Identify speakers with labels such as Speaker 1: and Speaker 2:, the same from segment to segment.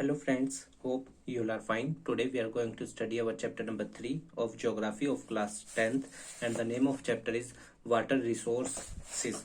Speaker 1: Hello friends, hope you all are fine. Today we are going to study our chapter number 3 of Geography of class 10th and the name of chapter is Water Resources.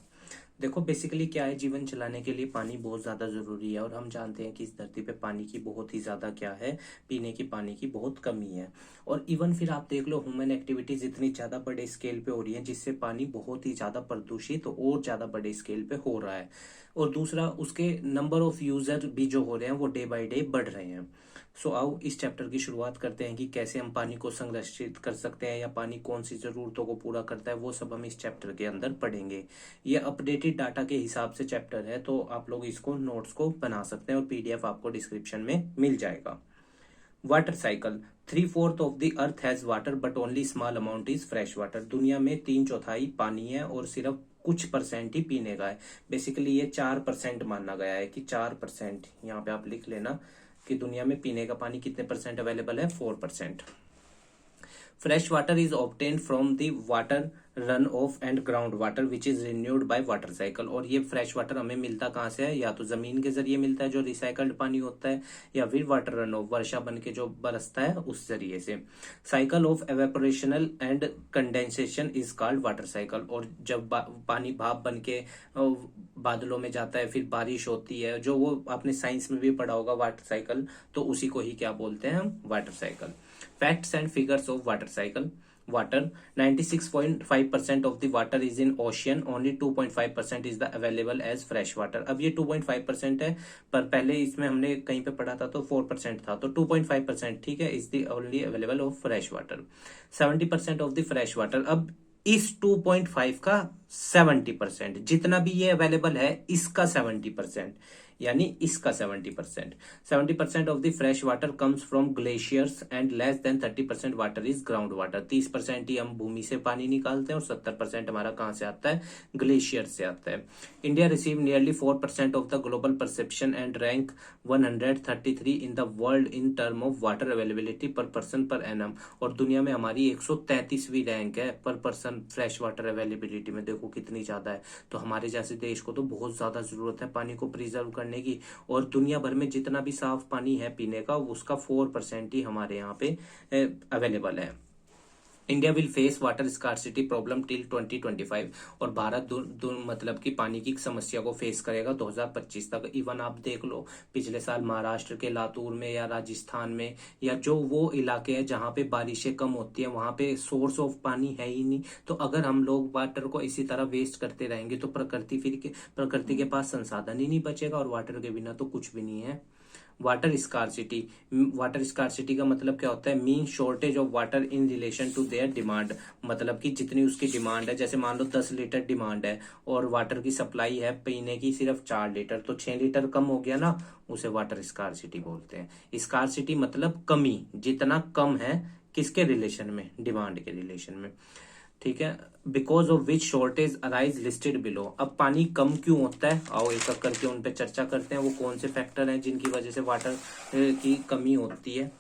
Speaker 1: देखो basically क्या है, जीवन चलाने के लिए पानी बहुत ज़्यादा ज़रूरी है और हम जानते हैं कि इस धरती पे पानी की बहुत ही ज़्यादा क्या है, पीने की पानी की बहुत कमी है। और इवन फिर आप देख लो ह्यूमन एक्टिविटीज़ इतनी ज़्यादा बड़े स्केल पे हो रही है जिससे पानी बहुत ही ज़्यादा प्रदूषित और ज़्यादा बड़े स्केल पे हो रहा है। और दूसरा उसके नंबर ऑफ यूज़र भी जो हो रहे हैं वो डे बाय डे बढ़ रहे हैं। सो आओ इस चैप्टर की शुरुआत करते हैं कि कैसे हम पानी को संरक्षित कर सकते हैं या पानी कौन सी ज़रूरतों को पूरा करता है, वो सब हम इस चैप्टर के अंदर पढ़ेंगे। ये अपडेटेड डाटा के हिसाब से चैप्टर है, तो आप लोग इसको नोट्स को बना सकते हैं और पीडीएफ आपको डिस्क्रिप्शन में मिल जाएगा। Water cycle. 3/4 of the earth has water but only small amount is fresh water. दुनिया में 3/4 पानी है और सिर्फ कुछ परसेंट ही पीने का है। बेसिकली ये 4% माना गया है कि 4%, यहाँ पे आप लिख लेना कि दुनिया में पीने का पानी कितने परसेंट अवेलेबल है, 4%। Fresh water is obtained from the water run of and ground water which is renewed by water cycle. और ये फ्रेश वाटर हमें मिलता कहाँ से है, या तो जमीन के जरिए मिलता है जो रिसाइकल्ड पानी होता है, या फिर वाटर रन ऑफ वर्षा बन के जो बरसता है उस जरिए से। Cycle of evaporational and condensation is called water cycle. और जब पानी भाप बन के बादलों में जाता है, फिर बारिश होती है, जो वो आपने साइंस में भी पढ़ा होगा वाटर साइकिल, तो उसी को ही क्या बोलते हैं हम, water cycle. Facts and figures of water cycle. Water 96.5% of the water is in ocean, only 2.5% is the available as fresh water. अब ये 2.5% है, पर पहले इसमें हमने कहीं पे पढ़ा था तो 4% था, तो 2.5% ठीक है, is the only available of fresh water. 70% of the fresh water. अब इस 2.5 का 70%, जितना भी ये अवेलेबल है इसका 70%, यानी इसका 70%। 70% of the fresh water comes from glaciers and less than 30% water is ground water. 30% ही हम भूमि से पानी निकालते हैं और 70% हमारा कहाँ से आता है, ग्लेशियर से आता है। India receive nearly 4% of the global perception and rank 133 in the world in term of water availability पर पर्सन पर एनम। और दुनिया में हमारी 133वीं रैंक है पर पर्सन फ्रेश वाटर अवेलेबिलिटी में। देखो कितनी ज्यादा है। तो हमारे जैसे देश को तो बहुत ज्यादा जरूरत है पानी को प्रिजर्व करने की। और दुनिया भर में जितना भी साफ पानी है पीने का, उसका 4% ही हमारे यहाँ पे अवेलेबल है। India will face water scarcity problem till 2025। और भारत मतलब कि पानी की समस्या को फेस करेगा 2025 तक। इवन आप देख लो पिछले साल महाराष्ट्र के लातूर में या राजस्थान में, या जो वो इलाके हैं जहाँ पे बारिशें कम होती है, वहां पे सोर्स ऑफ पानी है ही नहीं। तो अगर हम लोग वाटर को इसी तरह वेस्ट करते रहेंगे तो प्रकृति के पास संसाधन ही नहीं बचेगा, और वाटर के बिना तो कुछ भी नहीं है। Water scarcity. वाटर स्कार्सिटी का मतलब क्या होता है, mean shortage of water in relation to their demand. मतलब कि जितनी उसकी डिमांड है, जैसे मान लो 10 लीटर डिमांड है और वाटर की सप्लाई है पीने की सिर्फ 4 लीटर, तो 6 लीटर कम हो गया ना, उसे वाटर स्कार्सिटी बोलते हैं। स्कार्सिटी मतलब कमी, जितना कम है किसके रिलेशन में, डिमांड के रिलेशन में, ठीक है। Because of which shortage arise listed below. अब पानी कम क्यों होता है, आओ एक एक करके उन पे चर्चा करते हैं। वो कौन से फैक्टर हैं जिनकी वजह से वाटर की कमी होती है।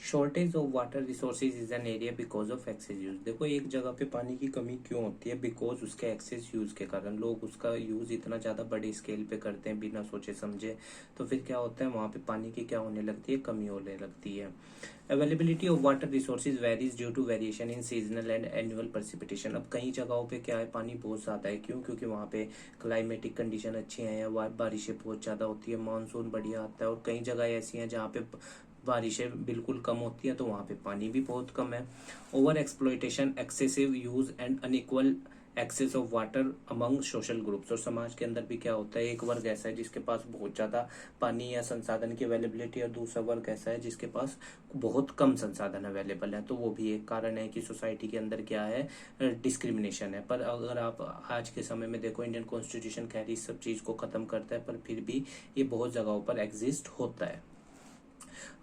Speaker 1: Shortage of water resources is an area because of excess use. देखो एक जगह पे पानी की कमी क्यों होती है, बिकॉज उसके एक्सेस यूज के कारण। लोग उसका यूज इतना ज्यादा बड़े स्केल पे करते हैं बिना सोचे समझे, तो फिर क्या होता है, वहां पे पानी की क्या होने लगती है, कमी होने लगती है। Availability of water resources varies due to variation in seasonal and annual precipitation. अब कई जगहों पे क्या है, पानी बहुत ज्यादा है, क्यों, क्योंकि वहाँ पे क्लाइमेटिक कंडीशन अच्छी है, या बारिशें बहुत ज्यादा होती है, मानसून बढ़िया आता है। और कई जगह ऐसी हैं जहाँ पे बारिशें बिल्कुल कम होती है, तो वहाँ पे पानी भी बहुत कम है। Over exploitation, excessive use and unequal access of water among social groups. और समाज के अंदर भी क्या होता है, एक वर्ग ऐसा है जिसके पास बहुत ज्यादा पानी या संसाधन की अवेलेबिलिटी, और दूसरा वर्ग ऐसा है जिसके पास बहुत कम संसाधन अवेलेबल है। तो वो भी एक कारण है कि सोसाइटी के अंदर क्या है, डिस्क्रिमिनेशन है। पर अगर आप आज के समय में देखो, इंडियन कॉन्स्टिट्यूशन खैर इस सब चीज को खत्म करता है, पर फिर भी ये बहुत जगहों पर एग्जिस्ट होता है।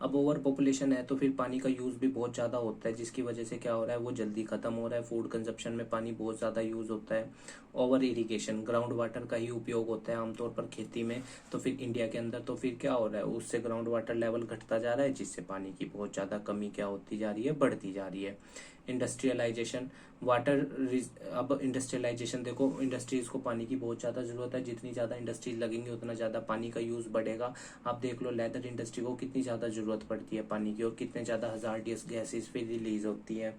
Speaker 1: अब ओवर पॉपुलेशन है तो फिर पानी का यूज भी बहुत ज्यादा होता है, जिसकी वजह से क्या हो रहा है, वो जल्दी खत्म हो रहा है। फूड कंजप्शन में पानी बहुत ज्यादा यूज होता है। ओवर इरिगेशन, ग्राउंड वाटर का ही उपयोग होता है आमतौर पर खेती में, तो फिर इंडिया के अंदर तो फिर क्या हो रहा है, उससे ग्राउंड वाटर लेवल घटता जा रहा है, जिससे पानी की बहुत ज्यादा कमी क्या होती जा रही है, बढ़ती जा रही है। Industrialisation, water. अब इंडस्ट्रियलाइजेशन देखो, इंडस्ट्रीज को पानी की बहुत ज़्यादा ज़रूरत है, जितनी ज़्यादा इंडस्ट्रीज लगेंगी उतना ज़्यादा पानी का यूज़ बढ़ेगा। आप देख लो लेदर इंडस्ट्री को कितनी ज़्यादा ज़रूरत पड़ती है पानी की, और कितने ज़्यादा हजार्डियस गैसेज भी रिलीज होती है।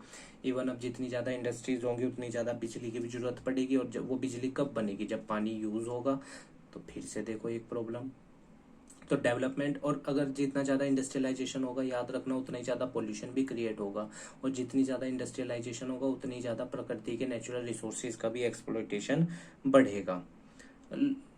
Speaker 1: इवन अब जितनी ज़्यादा इंडस्ट्रीज होंगी उतनी ज़्यादा बिजली की भी ज़रूरत पड़ेगी, और जब वो बिजली कब बनेगी, जब पानी यूज़ होगा। तो फिर से देखो एक प्रॉब्लम। तो डेवलपमेंट, और अगर जितना ज़्यादा इंडस्ट्रियलाइजेशन होगा, याद रखना, उतना ही ज़्यादा पोल्यूशन भी क्रिएट होगा, और जितनी ज़्यादा इंडस्ट्रियलाइजेशन होगा उतनी ज़्यादा प्रकृति के नेचुरल रिसोर्सेज का भी एक्सप्लॉइटेशन बढ़ेगा।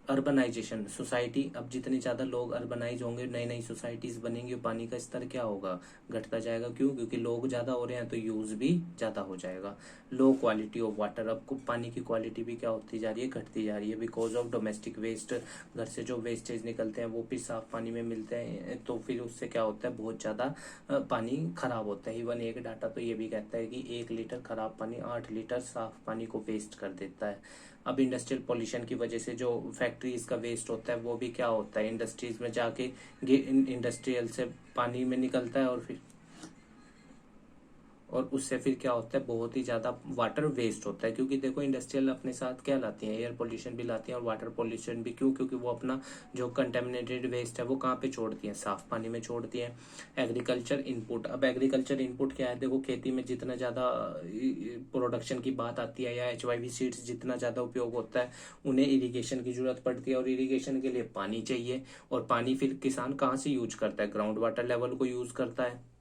Speaker 1: अर्बनाइजेशन, सोसाइटी, अब जितने ज़्यादा लोग अर्बनाइज होंगे, नई नई सोसाइटीज़ बनेंगी, पानी का स्तर क्या होगा, घटता जाएगा। क्यों? क्योंकि लोग ज़्यादा हो रहे हैं तो यूज़ भी ज़्यादा हो जाएगा। लो क्वालिटी ऑफ वाटर, अब पानी की क्वालिटी भी क्या होती जा रही है, घटती जा रही है, बिकॉज ऑफ डोमेस्टिक वेस्ट। घर से जो वेस्टेज निकलते हैं वो भी साफ पानी में मिलते हैं, तो फिर उससे क्या होता है, बहुत ज़्यादा पानी खराब होता है। इवन एक डाटा तो ये भी कहता है कि 1 लीटर खराब पानी 8 लीटर साफ पानी को वेस्ट कर देता है। अब इंडस्ट्रियल पॉल्यूशन की वजह से जो फैक्ट्रीज का वेस्ट होता है वो भी क्या होता है, इंडस्ट्रीज में जाके इंडस्ट्रियल से पानी में निकलता है, और उससे फिर क्या होता है, बहुत ही ज्यादा वाटर वेस्ट होता है। क्योंकि देखो इंडस्ट्रियल अपने साथ क्या लाती है, एयर पोल्यूशन भी लाती है और वाटर पोल्यूशन भी। क्यों? क्योंकि वो अपना जो कंटेमिनेटेड वेस्ट है वो कहाँ पे छोड़ती है, साफ पानी में छोड़ती है। एग्रीकल्चर इनपुट, अब एग्रीकल्चर इनपुट क्या है, देखो खेती में जितना ज्यादा प्रोडक्शन की बात आती है, या HYV सीड्स जितना ज्यादा उपयोग होता है, उन्हें इरिगेशन की जरूरत पड़ती है, और इरिगेशन के लिए पानी चाहिए। और पानी फिर किसान कहाँ से यूज करता है, ग्राउंड वाटर लेवल को यूज करता है।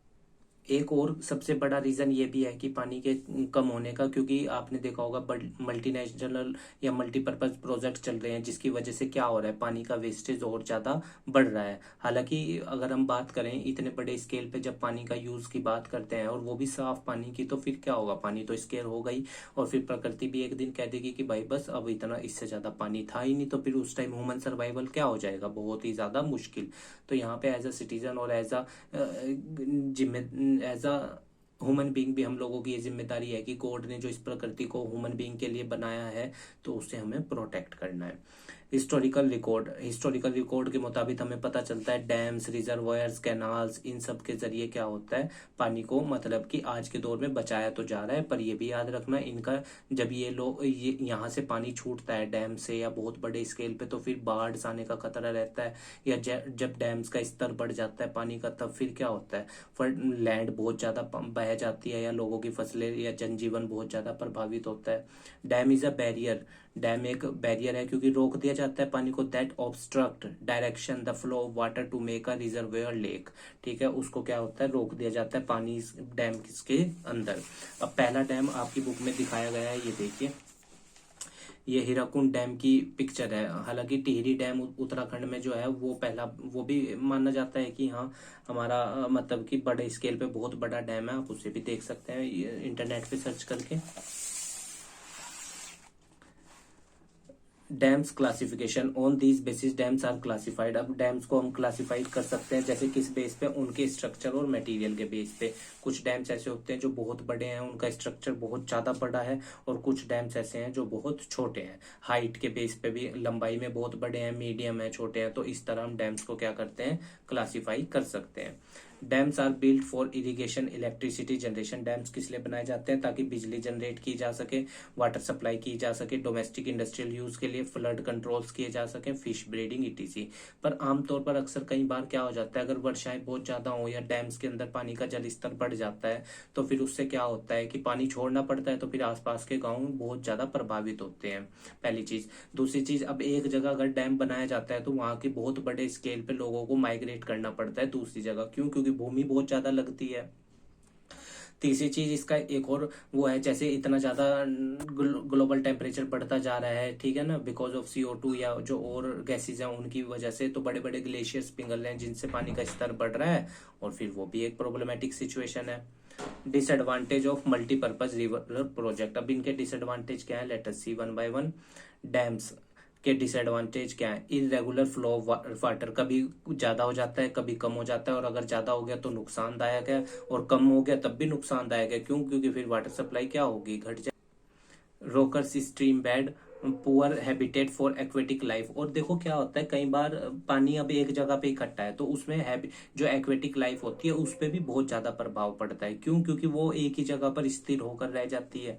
Speaker 1: एक और सबसे बड़ा रीजन ये भी है कि पानी के कम होने का, क्योंकि आपने देखा होगा मल्टीनेशनल या मल्टीपर्पज प्रोजेक्ट चल रहे हैं, जिसकी वजह से क्या हो रहा है, पानी का वेस्टेज और ज्यादा बढ़ रहा है। हालांकि अगर हम बात करें इतने बड़े स्केल पे जब पानी का यूज की बात करते हैं, और वो भी साफ पानी की, तो फिर क्या होगा, पानी तो स्केयर होगा ही, और फिर प्रकृति भी एक दिन कह देगी कि भाई बस अब इतना, इससे ज्यादा पानी था ही नहीं। तो फिर उस टाइम ह्यूमन सर्वाइवल क्या हो जाएगा, बहुत ही ज्यादा मुश्किल। तो यहाँ पे एज अ सिटीजन और एज अ जिम्मे एज अ ह्यूमन बीइंग भी हम लोगों की ये जिम्मेदारी है कि गॉड ने जो इस प्रकृति को ह्यूमन बीइंग के लिए बनाया है, तो उसे हमें प्रोटेक्ट करना है। हिस्टोरिकल रिकॉर्ड के मुताबिक हमें पता चलता है डैम्स, रिजर्वायर्स, कैनाल्स, इन सब के जरिए क्या होता है, पानी को मतलब कि आज के दौर में बचाया तो जा रहा है। पर ये भी याद रखना, इनका जब ये यहाँ से पानी छूटता है डैम से या बहुत बड़े स्केल पे, तो फिर बाढ़ आने का खतरा रहता है। या जब डैम्स का स्तर बढ़ जाता है पानी का, तब फिर क्या होता है, फिर लैंड बहुत ज्यादा बह जाती है, या लोगों की फसलें या जनजीवन बहुत ज्यादा प्रभावित होता है। Dam is a barrier, dam एक बैरियर है, क्योंकि रोक दिया जाता है पानी को, that obstruct direction the flow of water to make a reservoir lake. ठीक है, उसको क्या होता है, रोक दिया जाता है पानी डैम के अंदर। अब पहला डैम आपकी बुक में दिखाया गया है, ये देखिए, ये हीराकुंड डैम की पिक्चर है। हालांकि टिहरी डैम उत्तराखंड में जो है वो पहला, वो भी माना जाता है कि हाँ हमारा मतलब कि बड़े स्केल पे बहुत बड़ा डैम है। आप उसे भी देख सकते हैं इंटरनेट पे सर्च करके। Dams classification, on these basis dams are classified. अब डैम्स को हम क्लासिफाइड कर सकते हैं, जैसे किस बेस पे, उनके स्ट्रक्चर और मटेरियल के बेस पे। कुछ डैम्स ऐसे होते हैं जो बहुत बड़े हैं, उनका स्ट्रक्चर बहुत ज्यादा बड़ा है, और कुछ डैम्स ऐसे हैं जो बहुत छोटे हैं, हाइट के बेस पे भी, लंबाई में बहुत बड़े हैं, मीडियम है, छोटे हैं। तो इस तरह हम डैम्स को क्या करते हैं, क्लासिफाई कर सकते हैं। Dams are built for irrigation, electricity generation. Dams किस लिए बनाए जाते हैं, ताकि बिजली जनरेट की जा सके, वाटर सप्लाई की जा सके, डोमेस्टिक इंडस्ट्रियल यूज के लिए, फ्लड कंट्रोल्स किए जा सके, फिश ब्रीडिंग ईटीसी। पर आमतौर पर अक्सर कई बार क्या हो जाता है, अगर वर्षाएं बहुत ज्यादा हो या डैम्स के अंदर पानी का जल स्तर बढ़ जाता है, तो फिर उससे क्या होता है कि पानी छोड़ना पड़ता है, तो फिर आसपास के गाँव बहुत ज्यादा प्रभावित होते हैं, पहली चीज। दूसरी चीज, अब एक जगह अगर डैम बनाया जाता है तो वहां के बहुत बड़े स्केल पे लोगों को माइग्रेट करना पड़ता है दूसरी जगह। क्यों? क्योंकि भूमि बहुत ज्यादा लगती है। तीसरी चीज इसका एक और वो है, जैसे इतना ज्यादा ग्लोबल टेम्परेचर बढ़ता जा रहा है, ठीक है ना, बिकॉज ऑफ CO2 या जो और गैसेज हैं उनकी वजह से, तो बड़े बड़े ग्लेशियर्स पिघल रहे हैं जिनसे पानी का स्तर बढ़ रहा है, और फिर वो भी एक प्रॉब्लमेटिक सिचुएशन है। Disadvantage of multipurpose river project, अब इनके डिसएडवांटेज क्या है, let us see one by one. Dams के डिसएडवांटेज क्या है, इरेगुलर फ्लो ऑफ वाटर, कभी ज्यादा हो जाता है कभी कम हो जाता है, और अगर ज्यादा हो गया तो नुकसानदायक है, और कम हो गया तब भी नुकसानदायक है। क्यों? क्योंकि फिर वाटर सप्लाई क्या होगी, घट जाए। Rockers stream bed, poor habitat for aquatic life. और देखो क्या होता है, कई बार पानी अब एक जगह पे इकट्ठा है तो उसमें जो एक्वेटिक लाइफ होती है उस पर भी बहुत ज्यादा प्रभाव पड़ता है। क्यों? क्योंकि वो एक ही जगह पर स्थिर होकर रह जाती है।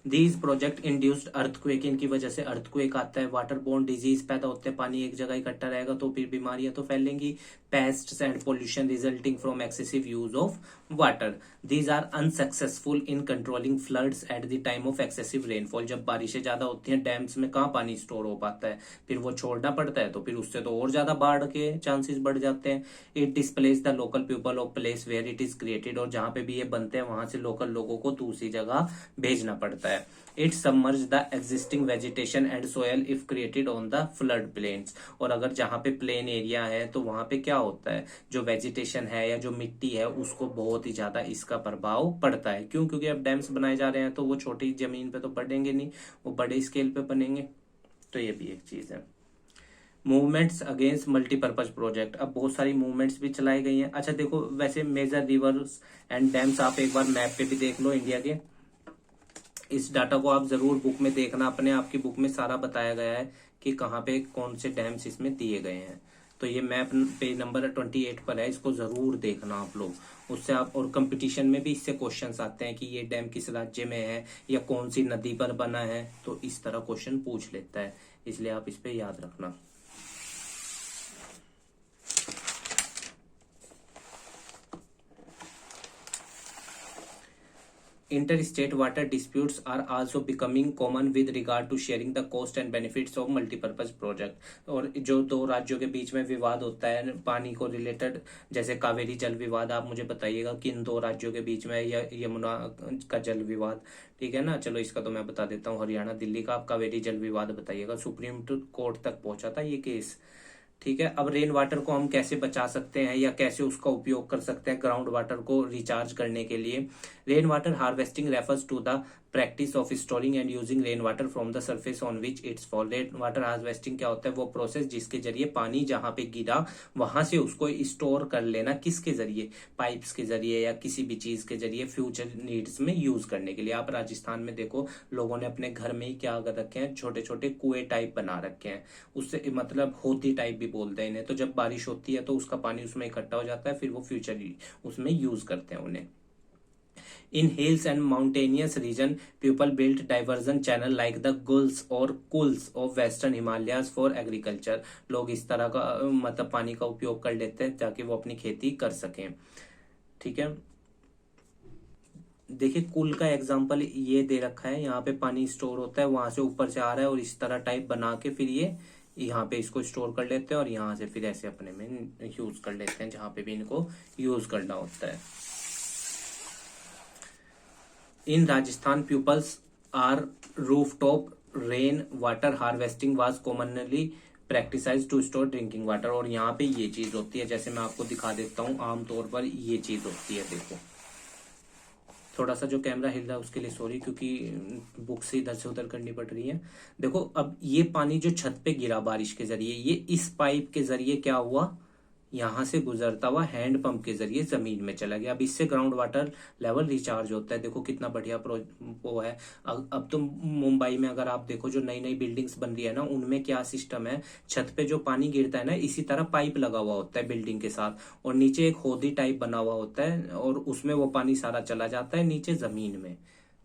Speaker 1: दीज प्रोजेक्ट इंड्यूस्ड अर्थक्वेक, इनकी वजह से अर्थक्वेक आता है। वाटर बोर्न डिजीज पैदा होते हैं, पानी एक जगह इकट्ठा रहेगा तो फिर बीमारियां तो फैलेंगी। Pests and pollution resulting from excessive use of water. These are unsuccessful in controlling floods at the time of excessive rainfall. जब बारिशें ज्यादा होती हैं डैम्स में कहाँ पानी स्टोर हो पाता है, फिर वो छोड़ना पड़ता है तो फिर उससे तो और ज्यादा बाढ़ के चांसेस बढ़ जाते हैं। It displace the local people of place where it is created, और जहां पे भी ये बनते हैं वहां से लोकल लोगों को दूसरी जगह भेजना पड़ता है। It submerge the existing vegetation and soil if created on the flood plains. और अगर जहां पे प्लेन एरिया है तो वहां पे क्या होता है, जो वेजिटेशन है या जो मिट्टी है उसको बहुत ही ज्यादा इसका प्रभाव पड़ता है। क्यों? क्योंकि अब डैम्स बनाए जा रहे हैं तो वो छोटी जमीन पे तो बढ़ेंगे नहीं, वो बड़े स्केल पे बनेंगे। तो ये भी एक चीज है। मूवमेंट्स अगेंस्ट मल्टीपर्पज प्रोजेक्ट, अब बहुत सारी मूवमेंट्स भी चलाई गई हैं। अच्छा देखो, वैसे मेजर रिवर्स एंड डैम्स आप एक बार मैप पे भी देख लो इंडिया के। इस डाटा को आप जरूर बुक में देखना, अपने आपकी बुक में सारा बताया गया है कि कहाँ पे कौन से डैम्स इसमें दिए गए हैं। तो ये मैप पेज नंबर 28 पर है, इसको जरूर देखना आप लोग। उससे आप, और कंपटीशन में भी इससे क्वेश्चंस आते हैं कि ये डैम किस राज्य में है या कौन सी नदी पर बना है, तो इस तरह क्वेश्चन पूछ लेता है, इसलिए आप इस पे याद रखना। Interstate water disputes are also becoming common with regard to sharing the cost and benefits of multipurpose project। और जो दो राज्यों के बीच में विवाद होता है पानी को रिलेटेड, जैसे कावेरी जल विवाद, आप मुझे बताइएगा किन दो राज्यों के बीच में, या यमुना का जल विवाद, ठीक है ना। चलो इसका तो मैं बता देता हूँ, हरियाणा दिल्ली का। आप कावेरी जल विवाद बताइएगा, सुप्रीम कोर्ट तक पहुंचा था ये केस, ठीक है। अब रेन वाटर को हम कैसे बचा सकते हैं या कैसे उसका उपयोग कर सकते हैं ग्राउंड वाटर को रिचार्ज करने के लिए। Rain water harvesting refers to the practice of storing and using rain water from the surface on which it's fall. Rain water harvesting क्या होता है, वो प्रोसेस जिसके जरिए पानी जहां पे गिरा वहां से उसको स्टोर कर लेना, किसके जरिए, पाइप्स के जरिए या किसी भी चीज के जरिए फ्यूचर नीड्स में यूज करने के लिए। आप राजस्थान में देखो, लोगों ने अपने घर में ही क्या कर रखे हैं, छोटे छोटे कुएं टाइप बना रखे हैं, उससे मतलब होती टाइप भी बोलते हैं इन्हें। तो जब बारिश होती है तो उसका पानी उसमें इकट्ठा हो जाता है, फिर वो फ्यूचर उसमें यूज करते हैं उन्हें। In hills and mountainous region, people built diversion channel like the gulls or कुल्स of western Himalayas for agriculture। लोग इस तरह का मतलब पानी का उपयोग कर लेते हैं ताकि वो अपनी खेती कर सकें, ठीक है। देखिए कुल का एग्जांपल ये दे रखा है, यहाँ पे पानी स्टोर होता है, वहां से ऊपर से आ रहा है और इस तरह टाइप बना के फिर ये यहाँ पे इसको स्टोर कर लेते हैं और यहाँ से फिर ऐसे अपने में यूज कर लेते हैं जहां पे भी इनको यूज करना होता है। In Rajasthan, pupils are rooftop rain water harvesting was commonly practiced to store drinking water। और यहाँ पे ये चीज होती है, जैसे मैं आपको दिखा देता हूँ, आमतौर पर ये चीज होती है। देखो थोड़ा सा जो कैमरा हिल रहा है उसके लिए सॉरी, क्योंकि बुक से इधर से उधर करनी पड़ रही है। देखो अब ये पानी जो छत पे गिरा बारिश के जरिए, ये इस पाइप के जरिए क्या हुआ, यहां से गुजरता हुआ हैंड पंप के जरिए जमीन में चला गया। अब इससे ग्राउंड वाटर लेवल रिचार्ज होता है। देखो कितना बढ़िया वो है। अब तो मुंबई में अगर आप देखो जो नई नई बिल्डिंग्स बन रही है ना, उनमें क्या सिस्टम है, छत पे जो पानी गिरता है ना, इसी तरह पाइप लगा हुआ होता है बिल्डिंग के साथ, और नीचे एक होदी टाइप बना हुआ होता है और उसमें वो पानी सारा चला जाता है नीचे जमीन में।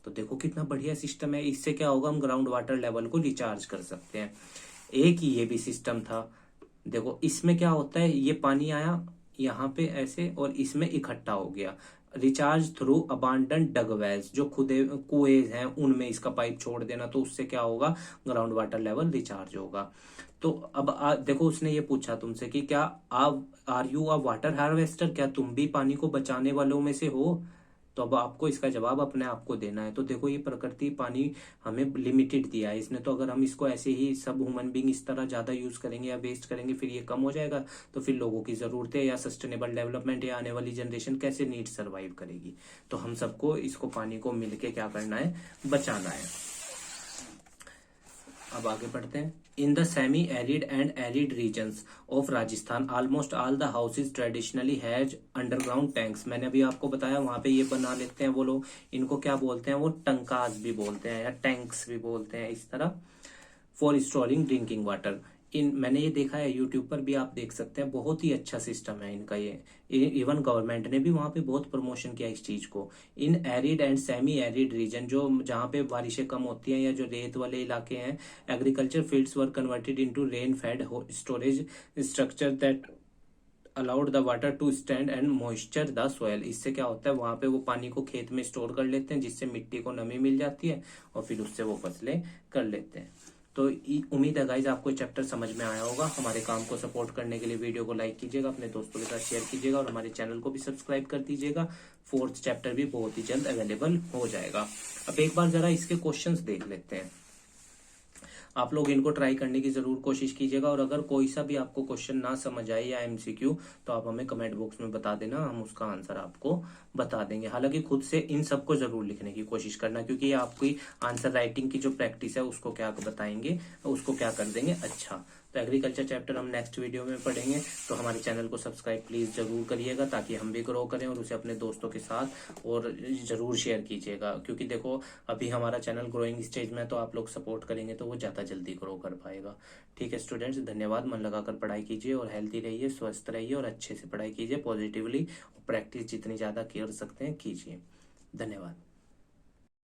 Speaker 1: तो देखो कितना बढ़िया सिस्टम है। इससे क्या होगा, हम ग्राउंड वाटर लेवल को रिचार्ज कर सकते हैं। एक ही ये भी सिस्टम था। देखो इसमें क्या होता है, ये पानी आया यहाँ पे ऐसे और इसमें इकट्ठा हो गया, रिचार्ज थ्रू अबांडन डगवेल्स, जो खुदे कुएं हैं उनमें इसका पाइप छोड़ देना, तो उससे क्या होगा, ग्राउंड वाटर लेवल रिचार्ज होगा। तो अब देखो उसने ये पूछा तुमसे कि क्या आप are you a water harvester, क्या तुम भी पानी को बचाने वालों में से हो। तो अब आपको इसका जवाब अपने आप को देना है। तो देखो ये प्रकृति पानी हमें लिमिटेड दिया है इसने, तो अगर हम इसको ऐसे ही सब ह्यूमन बींग इस तरह ज्यादा यूज करेंगे या वेस्ट करेंगे, फिर ये कम हो जाएगा, तो फिर लोगों की जरूरतें या सस्टेनेबल डेवलपमेंट या आने वाली जनरेशन कैसे नीड सर्वाइव करेगी। तो हम सबको इसको पानी को मिलके क्या करना है, बचाना है। अब आगे बढ़ते हैं। In the semi arid and arid regions of Rajasthan almost all the houses traditionally has underground tanks. मैंने अभी आपको बताया वहां पे ये बना लेते हैं वो लोग, इनको क्या बोलते हैं, वो टंकास भी बोलते हैं या टैंक्स भी बोलते हैं इस तरह, फॉर स्टोरिंग ड्रिंकिंग वाटर। इन मैंने ये देखा है यूट्यूब पर भी, आप देख सकते हैं, बहुत ही अच्छा सिस्टम है इनका ये। इवन गवर्नमेंट ने भी वहां पे बहुत प्रमोशन किया इस चीज को। इन arid and semi arid region, जो जहाँ पे बारिशें कम होती हैं या जो रेत वाले इलाके हैं, agriculture fields were converted into rain fed storage structure that allowed the water to stand and moisture the soil. इससे क्या होता है, वहां पे वो पानी को खेत में स्टोर कर लेते हैं, जिससे मिट्टी को नमी मिल जाती है और फिर उससे वो फसलें कर लेते हैं। तो उम्मीद है गाइज आपको चैप्टर समझ में आया होगा। हमारे काम को सपोर्ट करने के लिए वीडियो को लाइक कीजिएगा, अपने दोस्तों के साथ शेयर कीजिएगा और हमारे चैनल को भी सब्सक्राइब कर दीजिएगा। 4th चैप्टर भी बहुत ही जल्द अवेलेबल हो जाएगा। अब एक बार जरा इसके क्वेश्चंस देख लेते हैं। आप लोग इनको ट्राई करने की जरूर कोशिश कीजिएगा, और अगर कोई सा भी आपको क्वेश्चन ना समझ आए या एमसीक्यू, तो आप हमें कमेंट बॉक्स में बता देना, हम उसका आंसर आपको बता देंगे। हालांकि खुद से इन सबको जरूर लिखने की कोशिश करना, क्योंकि ये आपकी आंसर राइटिंग की जो प्रैक्टिस है उसको क्या बताएंगे, उसको क्या कर देंगे अच्छा। तो एग्रीकल्चर चैप्टर हम नेक्स्ट वीडियो में पढ़ेंगे, तो हमारे चैनल को सब्सक्राइब प्लीज जरूर करिएगा, ताकि हम भी ग्रो करें, और उसे अपने दोस्तों के साथ और जरूर शेयर कीजिएगा। क्योंकि देखो अभी हमारा चैनल ग्रोइंग स्टेज में, तो आप लोग सपोर्ट करेंगे तो वो ज्यादा जल्दी ग्रो कर पाएगा। ठीक है स्टूडेंट्स, धन्यवाद। मन लगाकर पढ़ाई कीजिए और हेल्थी रहिए, स्वस्थ रहिए और अच्छे से पढ़ाई कीजिए पॉजिटिवली। प्रैक्टिस जितनी ज्यादा कर सकते हैं कीजिए। धन्यवाद।